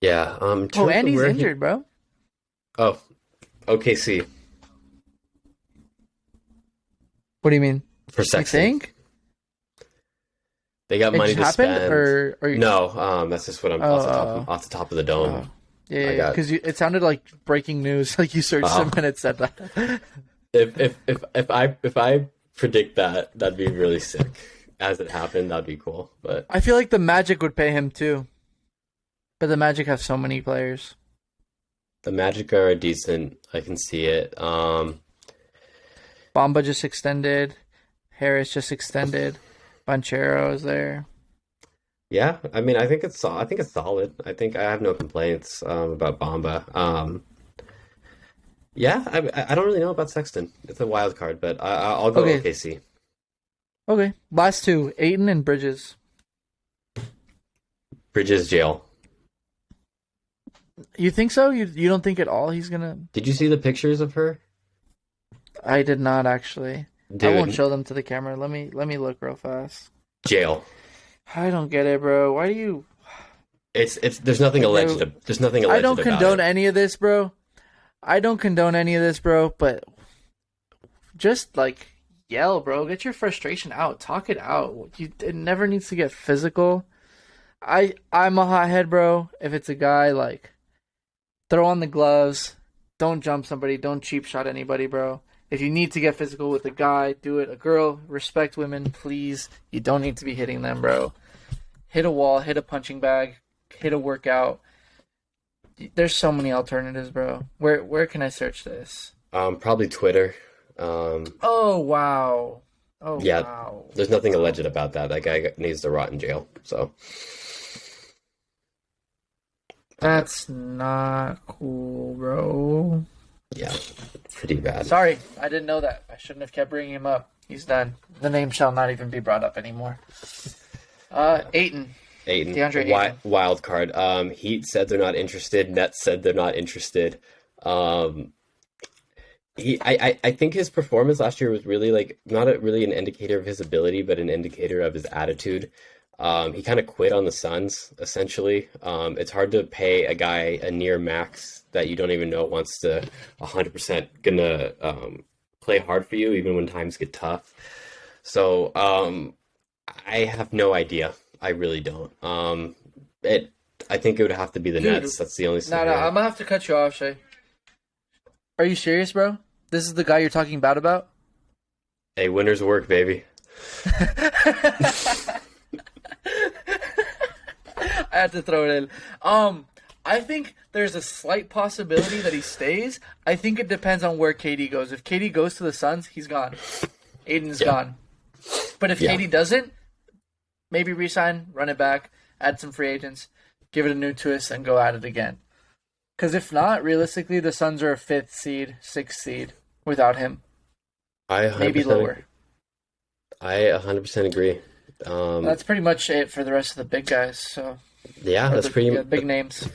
Yeah. Oh, and he's injured, bro. Oh, OKC. What do you mean? For You Sexton. think They got it money just to happened, spend. or are you? No, that's just what I'm off the top of the dome. Yeah, because it sounded like breaking news. Like you searched him and it said that. If I predict that, that'd be really sick. As it happened, that'd be cool. But I feel like the Magic would pay him too. But the Magic have so many players. the Magic are decent. I can see it. Bamba just extended. Harris just extended. Banchero is there. Yeah, I mean, I think it's solid. I think I have no complaints about Bamba. Yeah, I don't really know about Sexton. It's a wild card, but I'll go Okay. OKC. Okay, last two, Ayton and Bridges. Bridges jail. You think so? You don't think at all he's gonna? Did you see the pictures of her? I did not actually. Dude, I won't show them to the camera. Let me look real fast. jail. I don't get it, bro. Why do you? It's there's nothing alleged. There's nothing alleged I don't about condone it. any of this, bro. I don't condone any of this, bro. But just like yell, bro. Get your frustration out. Talk it out. It never needs to get physical. I'm a hothead, bro. If it's a guy, like, throw on the gloves. Don't jump somebody. Don't cheap shot anybody, bro. If you need to get physical with a guy, do it. A girl, respect women, please. You don't need to be hitting them, bro. Hit a wall, hit a punching bag, hit a workout. There's so many alternatives, bro. Where can I search this? Probably Twitter. Oh wow. Oh Yeah, wow. there's nothing alleged about that. That guy needs to rot in jail. So That's not cool, bro. yeah, pretty bad. Sorry, I didn't know that. I shouldn't have kept bringing him up. He's done. The name shall not even be brought up anymore. Ayton. DeAndre Ayton. Wild card. Heat said they're not interested. Nets said they're not interested. I think his performance last year was really like not really an indicator of his ability, but an indicator of his attitude. He kind of quit on the Suns, essentially. It's hard to pay a guy a near max that you don't even know wants to 100% gonna play hard for you, even when times get tough. So I have no idea. I really don't. I think it would have to be the Nets. That's the only No, I'm gonna have to cut you off, Shay. Are you serious, bro? This is the guy you're talking bad about? Hey, winners work, baby. I had to throw it in. I think there's a slight possibility that he stays. I think it depends on where KD goes. If KD goes to the Suns, he's gone. Aiden's gone. But if KD doesn't, maybe resign, run it back, add some free agents, give it a new twist, and go at it again. Because if not, realistically, the Suns are a 5th seed, 6th seed without him. Maybe lower. I 100% agree. That's pretty much it for the rest of the big guys. So yeah, that's pretty big names.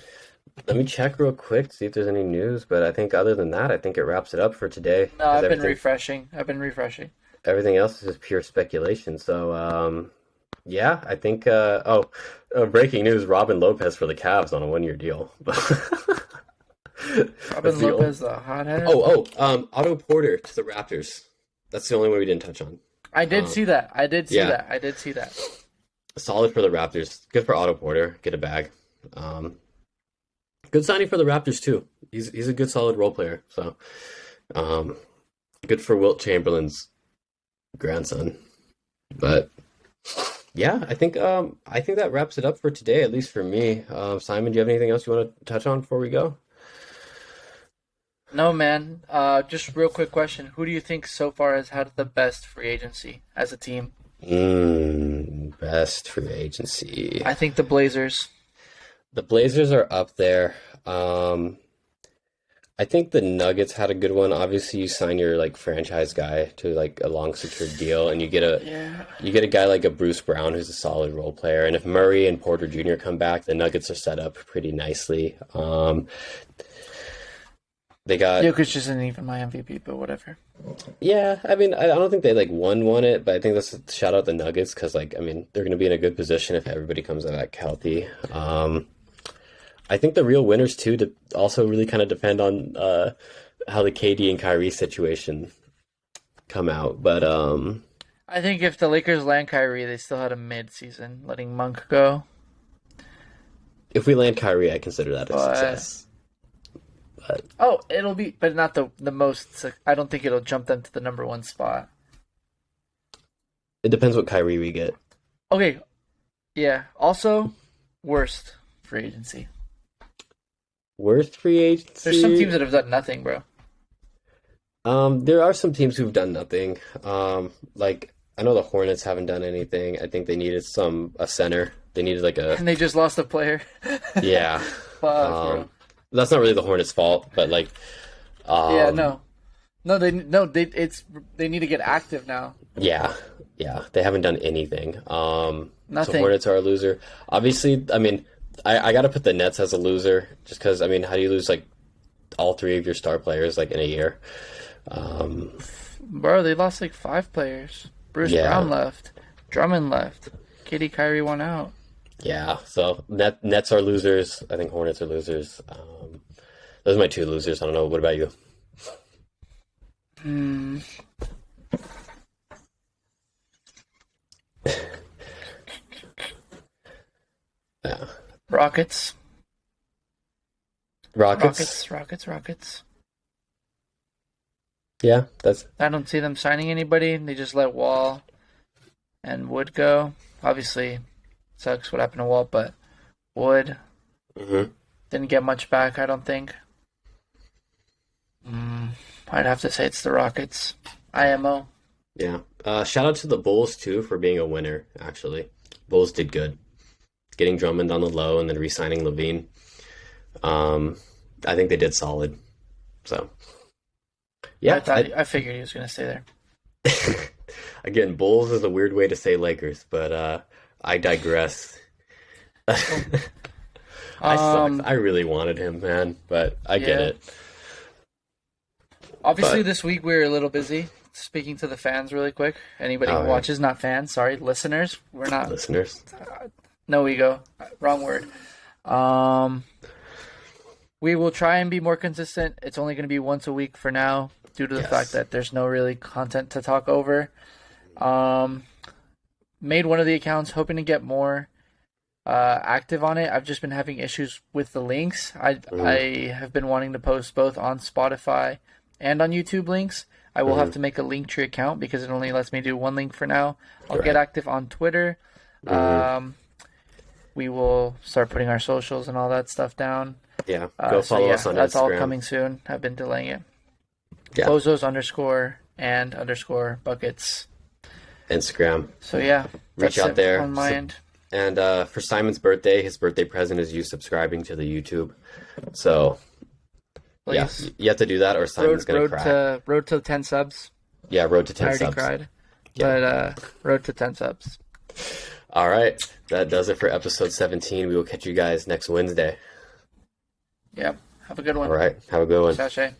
Let me check real quick, see if there's any news. But I think other than that, I think it wraps it up for today. No, I've been refreshing. Everything else is just pure speculation. So yeah, I think. Breaking news: Robin Lopez for the Cavs on a 1-year deal. Robin Lopez, the hothead. Otto Porter to the Raptors. That's the only one we didn't touch on. I did see that. I did see that. Solid for the Raptors. Good for Otto Porter. Get a bag. Good signing for the Raptors too. He's a good solid role player. So good for Wilt Chamberlain's grandson. But yeah, I think that wraps it up for today, at least for me. Simon, do you have anything else you want to touch on before we go? No, man. Just real quick question. Who do you think so far has had the best free agency as a team? Best free agency. I think the Blazers. The Blazers are up there. I think the Nuggets had a good one. Obviously, you sign your like franchise guy to like a long secured deal, and you get a guy like a Bruce Brown who's a solid role player. And if Murray and Porter Jr. come back, the Nuggets are set up pretty nicely. They got Jokic isn't even my MVP, but whatever. Yeah, I mean, I don't think they like won it, but I think that's a shout out the Nuggets because like I mean they're going to be in a good position if everybody comes back healthy. I think the real winners too to also really kind of depend on how the KD and Kyrie situation come out, but I think if the Lakers land Kyrie, they still had a mid-season, letting Monk go. If we land Kyrie, I consider that a success. But it'll be, but not the most. I don't think it'll jump them to the number 1 spot. It depends what Kyrie we get. Okay, yeah. Also, worst free agency. Worst free agency. There's some teams that have done nothing, bro. There are some teams who've done nothing. Like I know the Hornets haven't done anything. I think they needed a center. They needed like a. And they just lost a player. Yeah. Fuck, that's not really the Hornets' fault, but like. They need to get active now. Yeah, they haven't done anything. Nothing. So Hornets are a loser. Obviously, I mean, I got to put the Nets as a loser, just because I mean, how do you lose like all 3 of your star players like in a year? Bro, they lost like 5 players. Bruce Brown left, Drummond left, KD, Kyrie won out. Yeah, so Nets are losers. I think Hornets are losers. Those are my 2 losers. I don't know. What about you? Yeah. Rockets. Yeah, that's I don't see them signing anybody. They just let Wall and Wood go. Obviously, sucks what happened to Wall, but Wood didn't get much back, I don't think. I'd have to say it's the Rockets. IMO. yeah. Shout out to the Bulls too for being a winner. Actually, Bulls did good, getting Drummond on the low and then re-signing Levine. I think they did solid. So, yeah. I figured he was going to stay there. Again, Bulls is a weird way to say Lakers, but I digress. I sucked. I really wanted him, man, but I get it. Obviously, this week we were a little busy. Speaking to the fans really quick. Anybody who watches, not fans, sorry, listeners. We're not. Listeners. No ego. Wrong word. We will try and be more consistent. It's only going to be once a week for now due to the fact that there's no really content to talk over. Made one of the accounts, hoping to get more active on it. I've just been having issues with the links. I have been wanting to post both on Spotify and on YouTube links. I will have to make a Linktree account because it only lets me do one link for now. I'll get active on Twitter. We will start putting our socials and all that stuff down. Yeah, go follow us on Instagram. That's all coming soon. I've been delaying it. Yeah. Bozos _ Buckets. Instagram. So yeah, reach out there on my end. And for Simon's birthday, his birthday present is you subscribing to the YouTube. So yeah, you have to do that, or Simon's gonna cry. Road to 10 subs. Yeah, road to 10 I subs. already cried, but road to 10 subs. All right, that does it for episode 17. We will catch you guys next Wednesday. Yep. Have a good one. All right, have a good one. Sashay.